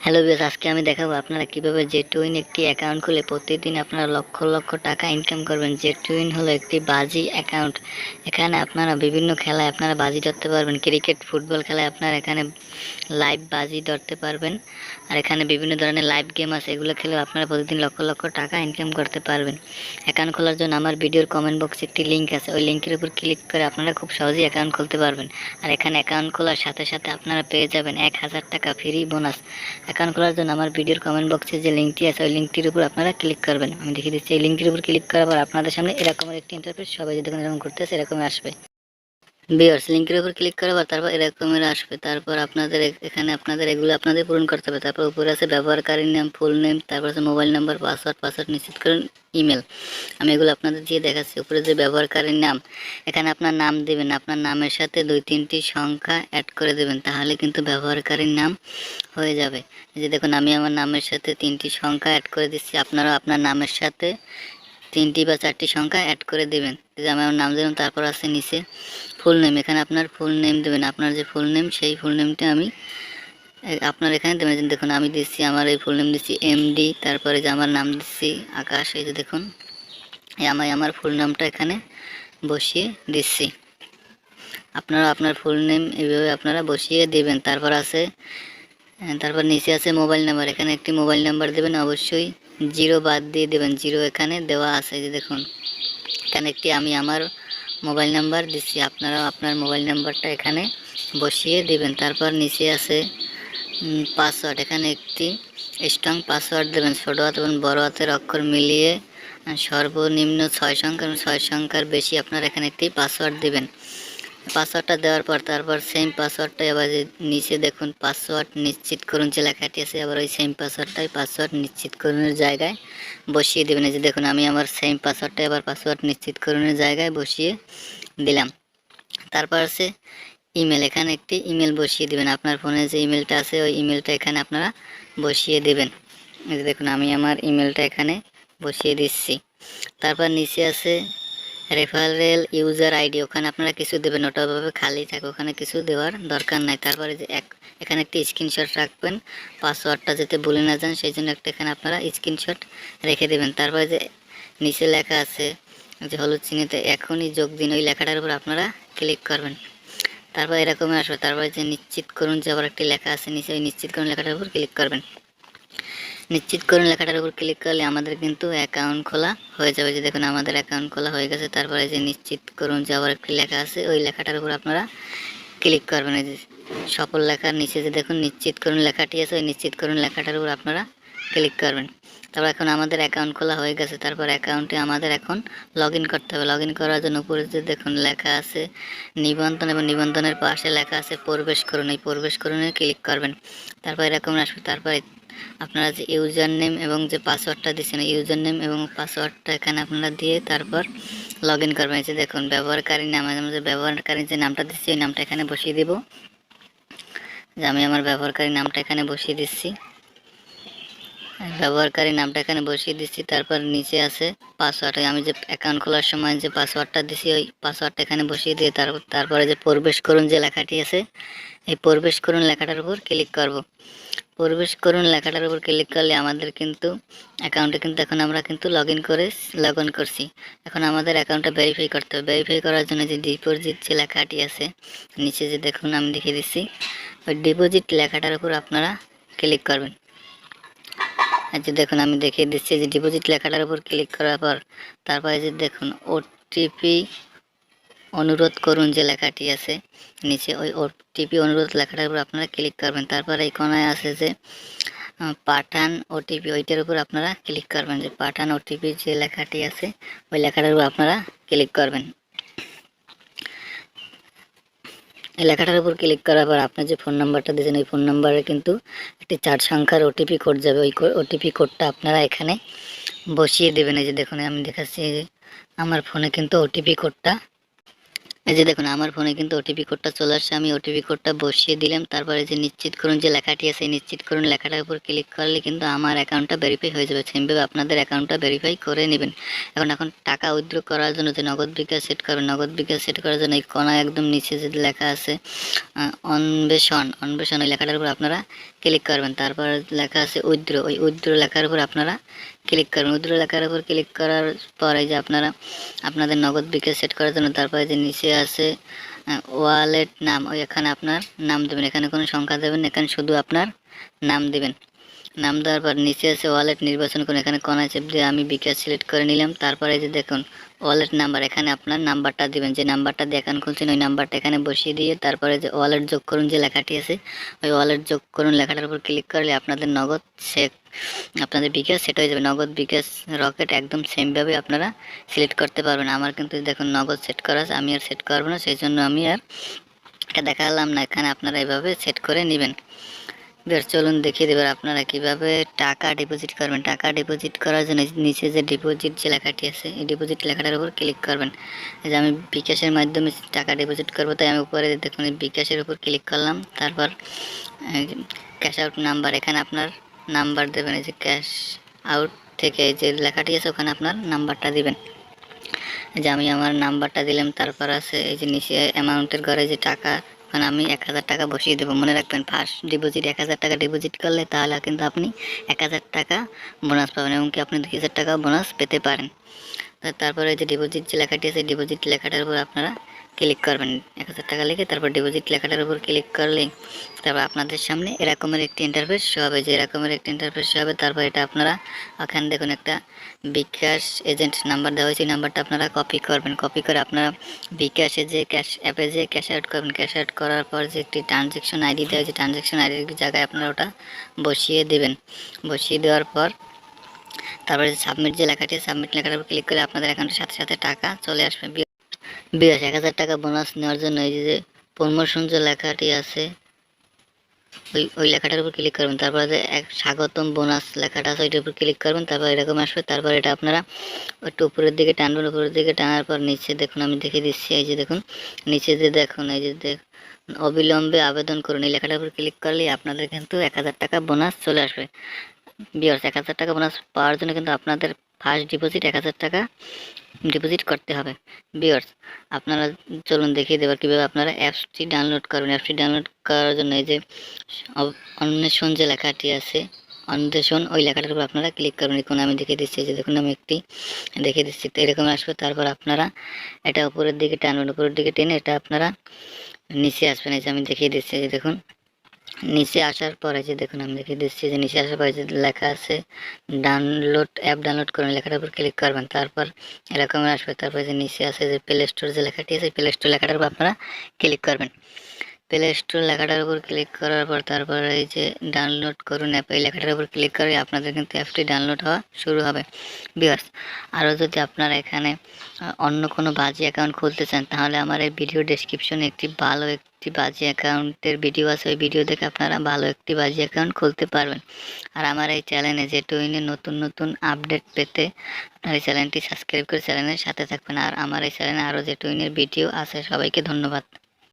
Hello viewers, আজকে আমি দেখাবো আপনারা কিভাবে জেটউইন একটি অ্যাকাউন্ট খুলে প্রতিদিন আপনারা লক্ষ লক্ষ টাকা ইনকাম করবেন। জেটউইন হলো একটি বাজি অ্যাকাউন্ট। এখানে আপনারা বিভিন্ন খেলায় আপনারা বাজি ধরতে পারবেন। ক্রিকেট, ফুটবল খেলায় আপনারা এখানে লাইভ বাজি ধরতে পারবেন। আর এখানে বিভিন্ন ধরনের লাইভ গেম আছে, এগুলো খেলেও আপনারা প্রতিদিন লক্ষ লক্ষ টাকা ইনকাম করতে পারবেন। অ্যাকাউন্ট খোলার জন্য আমার ভিডিওর কমেন্ট বক্সে একটি লিঙ্ক আছে, ওই লিঙ্কের উপর ক্লিক করে আপনারা খুব সহজেই অ্যাকাউন্ট খুলতে পারবেন। আর এখানে অ্যাকাউন্ট খোলার সাথে সাথে আপনারা পেয়ে যাবেন 1000 টাকা ফ্রি বোনাস। অ্যাকাউন্ট খোলার জন্য আমার ভিডিওর কমেন্ট বক্সে যে লিঙ্কটি আছে, ওই লিঙ্কটির উপর আপনারা ক্লিক করবেন। আমি দেখিয়ে দিচ্ছি, এই লিঙ্কটির উপর ক্লিক করার পর আপনাদের সামনে এরকমের একটি ইন্টারফেস, সবাই যে দেখুন এরকম করতেছে এরকমই আসবে। ভিউয়ার্স, লিঙ্কের উপর ক্লিক করার পর তারপর এরকমের আসবে। তারপর আপনাদের এখানে আপনাদের এগুলো আপনাদের পূরণ করতে হবে। তারপর উপরে আছে ব্যবহারকারীর নাম, ফুল নেম, তারপর আছে মোবাইল নাম্বার, পাসওয়ার্ড নিশ্চিত করুন, ইমেল। আমি এগুলো আপনাদের দিয়ে দেখাচ্ছি। উপরে যে ব্যবহারকারীর নাম, এখানে আপনার নাম দেবেন, আপনার নামের সাথে 2-3টি সংখ্যা অ্যাড করে দেবেন, তাহলে কিন্তু ব্যবহারকারীর নাম হয়ে যাবে। এই যে দেখুন, আমি আমার নামের সাথে 3টি সংখ্যা অ্যাড করে দিচ্ছি। আপনারাও আপনার নামের সাথে 3টি বা 4টি সংখ্যা অ্যাড করে দেবেন। যে আমি আমার নাম দিলাম, তারপর আছে নিচে ফুল নেম, এখানে আপনার ফুল নেম দেবেন। আপনার যে ফুল নেম, সেই ফুল নেমটা আমি আপনার এখানে দেবেন। দেখুন আমি দিচ্ছি, আমার এই ফুল নেম দিচ্ছি এমডি, তারপরে যে আমার নাম দিচ্ছি আকাশ। এই যে দেখুন, আমি আমার ফুল নামটা এখানে বসিয়ে দিচ্ছি। আপনারা আপনার ফুল নেম এইভাবে আপনারা বসিয়ে দেবেন। তারপর নিচে আছে মোবাইল নাম্বার, এখানে একটি মোবাইল নাম্বার দেবেন। অবশ্যই 0 বাদ দিয়ে দেবেন, 0 এখানে দেওয়া আছে। এই যে দেখুন, এখানে আমি আমার মোবাইল নাম্বার দিচ্ছি, আপনারাও আপনার মোবাইল নাম্বারটা এখানে বসিয়ে দেবেন। তারপর নিচে আছে পাসওয়ার্ড, এখানে একটি স্ট্রং পাসওয়ার্ড দেবেন, ছোটো হাত এবং বড় হাতের অক্ষর মিলিয়ে সর্বনিম্ন 6 সংখ্যা এবং 6 সংখ্যার বেশি আপনারা এখানে একটি পাসওয়ার্ড দেবেন। পাসওয়ার্ডটা দেওয়ার পর তারপর সেম পাসওয়ার্ডটা আবার নিচে দেখুন পাসওয়ার্ড নিশ্চিত করুন যে লেখাটি আছে, আবার ওই সেম পাসওয়ার্ডটাই পাসওয়ার্ড নিশ্চিত করুনের জায়গায় বসিয়ে দেবেন। এই যে দেখুন, আমি আমার সেম পাসওয়ার্ডটাই আবার পাসওয়ার্ড নিশ্চিত করুনের জায়গায় বসিয়ে দিলাম। তারপর আছে ইমেল, এখানে একটি ইমেল বসিয়ে দেবেন। আপনার ফোনে যে ইমেলটা আছে, ওই ইমেলটা এখানে আপনারা বসিয়ে দেবেন। এই যে দেখুন, আমি আমার ইমেলটা এখানে বসিয়ে দিচ্ছি। তারপর নিচে আছে রেফারেল ইউজার আইডি, ওখানে আপনারা কিছু দেবেন, ওটা ওভাবে খালি থাকে, ওখানে কিছু দেওয়ার দরকার নাই। তারপরে যে এখানে একটি স্ক্রিনশট রাখবেন, পাসওয়ার্ডটা যাতে ভুলে না যান, সেই জন্য এখানে আপনারা স্ক্রিনশট রেখে দেবেন। তারপরে যে নিচে লেখা আছে যে হলুদ চিহ্নতে এখনই যোগ দিন, ওই লেখাটার উপর আপনারা ক্লিক করবেন। তারপর এরকমই আসবে। তারপরে যে নিশ্চিত করুন যে আবার একটি লেখা আছে নিচে, ওই নিশ্চিত করুন লেখাটার উপর ক্লিক করবেন। নিশ্চিত করুন লেখাটার উপর ক্লিক করলে আমাদের কিন্তু অ্যাকাউন্ট খোলা হয়ে যাবে। যে দেখুন, আমাদের অ্যাকাউন্ট খোলা হয়ে গেছে। তারপরে যে নিশ্চিত করুন যে আবার একটি লেখা আছে, ওই লেখাটার উপর আপনারা ক্লিক করবেন। এই যে সফল লেখার নিচে যে দেখুন নিশ্চিত করুন লেখাটি আছে, ওই নিশ্চিত করুন লেখাটার উপর আপনারা ক্লিক করবেন। তারপর এখন আমাদের অ্যাকাউন্ট খোলা হয়ে গেছে। তারপর অ্যাকাউন্টে আমাদের এখন লগ ইন করতে হবে। লগ ইন করার জন্য উপরে যে দেখুন লেখা আছে নিবন্ধন, এবং নিবন্ধনের পাশে লেখা আছে প্রবেশ করুন, এই প্রবেশ করুনে ক্লিক করবেন। তারপর এরকম আসবে। তারপরে আপনারা যে ইউজার নেম এবং যে পাসওয়ার্ডটা দিচ্ছেন, ইউজার নেম এবং পাসওয়ার্ডটা এখানে আপনারা দিয়ে তারপর লগ ইন করবেন। এই যে দেখুন ব্যবহারকারী নাম, আমি যে ব্যবহারকারীর যে নামটা দিচ্ছি, ওই নামটা এখানে বসিয়ে দেব। যে আমি আমার ব্যবহারকারী নামটা এখানে বসিয়ে দিচ্ছি, তারপর নিচে আছে পাসওয়ার্ড, আমি যে অ্যাকাউন্ট খোলার সময় যে পাসওয়ার্ডটা দিছি, ওই পাসওয়ার্ডটা এখানে বসিয়ে দিয়ে তারপরে যে প্রবেশ করুন যে লেখাটি আছে, এই প্রবেশ করুন লেখাটার উপর ক্লিক করব। প্রবেশ করুন লেখাটার উপর ক্লিক করলে আমাদের কিন্তু অ্যাকাউন্টে কিন্তু এখন আমরা কিন্তু লগ ইন করছি। এখন আমাদের অ্যাকাউন্টটা ভেরিফাই করতে হবে। ভেরিফাই করার জন্য যে ডিপোজিট যে লেখাটি আছে নিচে, যে দেখুন আমি দেখিয়ে দিচ্ছি, ওই ডিপোজিট লেখাটার উপর আপনারা ক্লিক করবেন। যে দেখুন আমি দেখিয়ে দিচ্ছি, যে ডিপোজিট লেখাটার উপর ক্লিক করার পর তারপরে যে দেখুন ওটিপি অনুরোধ করুন যে লেখাটি আছে নিচে, ওই ওটিপি অনুরোধ লেখাটার উপর আপনারা ক্লিক করবেন। তারপর এই কোনায় আছে যে পাঠান ওটিপি, ওইটার উপর আপনারা ক্লিক করবেন। যে পাঠান ওটিপি যে লেখাটি আছে, ওই লেখাটার উপর আপনারা ক্লিক করবেন। এই লেখাটার উপর ক্লিক করার পর আপনার যে ফোন নাম্বারটা দিয়েছেন, ওই ফোন নাম্বারে কিন্তু একটি 4 সংখ্যার ওটিপি কোড যাবে। ওই ওটিপি কোডটা আপনারা এখানে বসিয়ে দেবেন। এই যে দেখুন আমি দেখাচ্ছি, আমার ফোনে কিন্তু ওটিপি কোডটা এই যে দেখুন আমার ফোনে কিন্তু ওটিপি কোডটা চলে আসছে, আমি ওটিপি কোডটা বসিয়ে দিলাম। তারপরে যে নিশ্চিত করুন যে লেখাটি আছে, নিশ্চিত করুন লেখাটার উপর ক্লিক করলে কিন্তু আমার অ্যাকাউন্টটা ভেরিফাই হয়ে যাবে। সেমভাবে আপনাদের অ্যাকাউন্টটা ভেরিফাই করে নেবেন। এখন টাকা উইথড্র করার জন্য যে নগদ বিকাশ সেট করবেন, নগদ বিকাশ সেট করার জন্য এই কোনায় একদম নিচে যে লেখা আছে অন্বেষণ, অন্বেষণ ওই লেখাটার উপর আপনারা ক্লিক করবেন। তারপর লেখা আছে উইথড্র, ওই উইথড্র লেখার উপর আপনারা ক্লিক করবেন। উইথড্র লেখার উপর ক্লিক করার পরে যে আপনারা আপনাদের নগদ বিকাশ সেট করার জন্য তারপরে যে নিচে আছে ওয়ালেট নাম, ওই এখানে আপনার নাম দেবেন। এখানে কোনো সংখ্যা দেবেন, এখানে শুধু আপনার নাম দেবেন। নাম দেওয়ার পর নিচে আছে ওয়ালেট নির্বাচন করুন, এখানে কোনায় চেপ দিয়ে আমি বিকাশ সিলেক্ট করে নিলাম। তারপরে যে দেখুন ওয়ালেট নাম্বার, এখানে আপনার নাম্বারটা দিবেন, যে নাম্বারটা দিয়ে অ্যাকাউন্ট খুলছেন ওই নাম্বারটা এখানে বসিয়ে দিয়ে তারপরে যে ওয়ালেট যোগ করুন যে লেখাটি আছে, ওই ওয়ালেট যোগ করুন লেখাটার উপর ক্লিক করলে আপনাদের নগদ আপনাদের বিকাশ সেট হয়ে যাবে। নগদ বিকাশ রকেট একদম সেমভাবে আপনারা সিলেক্ট করতে পারবেন। আমার কিন্তু দেখুন নগদ সেট করা আছে, আমি আর সেট করবো না, সেই জন্য আমি আর এটা দেখালাম না। এখানে আপনারা এভাবে সেট করে নেবেন। চলুন দেখিয়ে দেবেন আপনারা কিভাবে টাকা ডিপোজিট করবেন। টাকা ডিপোজিট করার জন্য নিচে যে ডিপোজিট যে লেখাটি আছে, এই ডিপোজিট লেখাটার উপর ক্লিক করবেন। এই যে আমি বিকাশের মাধ্যমে টাকা ডিপোজিট করবো, তাই আমি উপরে দেখুন বিকাশের উপর ক্লিক করলাম। তারপর ক্যাশ আউট নাম্বার, এখানে আপনার নাম্বার দেবেন। এই যে ক্যাশ আউট থেকে যে লেখাটি আছে ওখানে আপনার নাম্বারটা দিবেন। যে আমি আমার নাম্বারটা দিলাম। তারপর আছে এই যে নিচে অ্যামাউন্টের ঘরে যে টাকা, ওখানে আমি 1000 টাকা বসিয়ে দেবো। মনে রাখবেন ফার্স্ট ডিপোজিট 1000 টাকা ডিপোজিট করলে তাহলে কিন্তু আপনি 1000 টাকা বোনাস পাবেন, এবং কি আপনি 2000 টাকা বোনাস পেতে পারেন। তারপরে যে ডিপোজিট যে লেখাটি আছে ডিপোজিট লেখাটার উপর আপনারা ক্লিক করবেন, 1000 টাকা লিখে তারপর ডিপোজিট লেখাটার উপর ক্লিক করলে তারপর আপনাদের সামনে এরকমের একটি ইন্টারফেস শো হবে। যে এরকমের একটি ইন্টারফেস শো হবে, তারপর এটা আপনারা ওখানে দেখুন একটা বিকাশ এজেন্ট নাম্বার দেওয়া হয়েছে, নাম্বারটা আপনারা কপি করবেন। কপি করে আপনারা বিকাশে যে ক্যাশ অ্যাপে যে ক্যাশ আউট করবেন। ক্যাশ আউট করার পর যে একটি ট্রানজ্যাকশন আইডি দেওয়া হয়েছে, ট্রানজ্যাকশন আইডির জায়গায় আপনারা ওটা বসিয়ে দেবেন। বসিয়ে দেওয়ার পর তারপরে সাবমিট যে লেখাটি, সাবমিট লেখাটার উপর ক্লিক করে আপনাদের অ্যাকাউন্টের সাথে সাথে টাকা চলে আসবে। বিকাশ 1000 টাকা বোনাস নেওয়ার জন্য এই যে প্রমোশন যে লেখাটি আছে ওই লেখাটার উপর ক্লিক করবেন। তারপরে যে এক স্বাগতম বোনাস লেখাটা আছে ওইটার উপর ক্লিক করবেন। তারপর এরকম আসবে। তারপর এটা আপনারা একটু উপরের দিকে টানবেন। উপরের দিকে টানার পর নিচে দেখুন আমি দেখিয়ে দিচ্ছি। এই যে দেখুন নিচে যে দেখুন এই যে অবিলম্বে আবেদন করুন, এই লেখাটার উপর ক্লিক করলে আপনাদের কিন্তু 1000 টাকা বোনাস চলে আসবে। ভিউয়ার্স 1000 টাকা বোনাস পাওয়ার জন্য কিন্তু আপনাদের ফার্স্ট ডিপোজিট 1000 টাকা ডিপোজিট করতে হবে। ভিউয়ার্স আপনারা চলুন দেখিয়ে দেবার কীভাবে আপনারা অ্যাপসটি ডাউনলোড করবেন। অ্যাপসটি ডাউনলোড করার জন্য এই যে অন্বেষণ যে লেখাটি আছে, অন্বেষণ ওই লেখাটার উপর আপনারা ক্লিক করবেন। এখন আমি দেখিয়ে দিচ্ছি যে দেখুন আমি একটি দেখিয়ে দিচ্ছি, তো এরকম আসবে। তারপর আপনারা এটা উপরের দিকে টানবেন, উপরের দিকে টেনে এটা আপনারা নিচে আসবেন। এই যে আমি দেখিয়ে দিচ্ছি যে দেখুন নিচে আসার পরে যে দেখুন আমি দেখিয়ে দিচ্ছি যে নিচে আসার পরে যে লেখা আছে ডাউনলোড অ্যাপ ডাউনলোড করুন, লেখাটার উপর ক্লিক করবেন। তারপর এরকম আসবে। তারপরে যে নিচে আছে যে প্লে স্টোর যে লেখাটি আছে, প্লে স্টোর লেখাটার উপর আপনারা ক্লিক করবেন। প্লে স্টোর লেখাটার উপর ক্লিক করার পর তারপরে এই যে ডাউনলোড করুন অ্যাপ, এই লেখাটার উপর ক্লিক করে আপনাদের কিন্তু অ্যাপটি ডাউনলোড হওয়া শুরু হবে। ভিউয়ার্স আরও যদি আপনারা এখানে অন্য কোনো বাজি অ্যাকাউন্ট খুলতে চান তাহলে আমার এই ভিডিও ডেসক্রিপশনে একটি ভালো একটি বাজি অ্যাকাউন্টের ভিডিও আছে, ওই ভিডিও দেখে আপনারা ভালো একটি বাজি অ্যাকাউন্ট খুলতে পারবেন। আর আমার এই চ্যানেলে যে টুইনে নতুন নতুন আপডেট পেতে আপনার এই চ্যানেলটি সাবস্ক্রাইব করে চ্যানেলের সাথে থাকবেন। আর আমার এই চ্যানেলে আরও যে টুইনের ভিডিও আছে। সবাইকে ধন্যবাদ।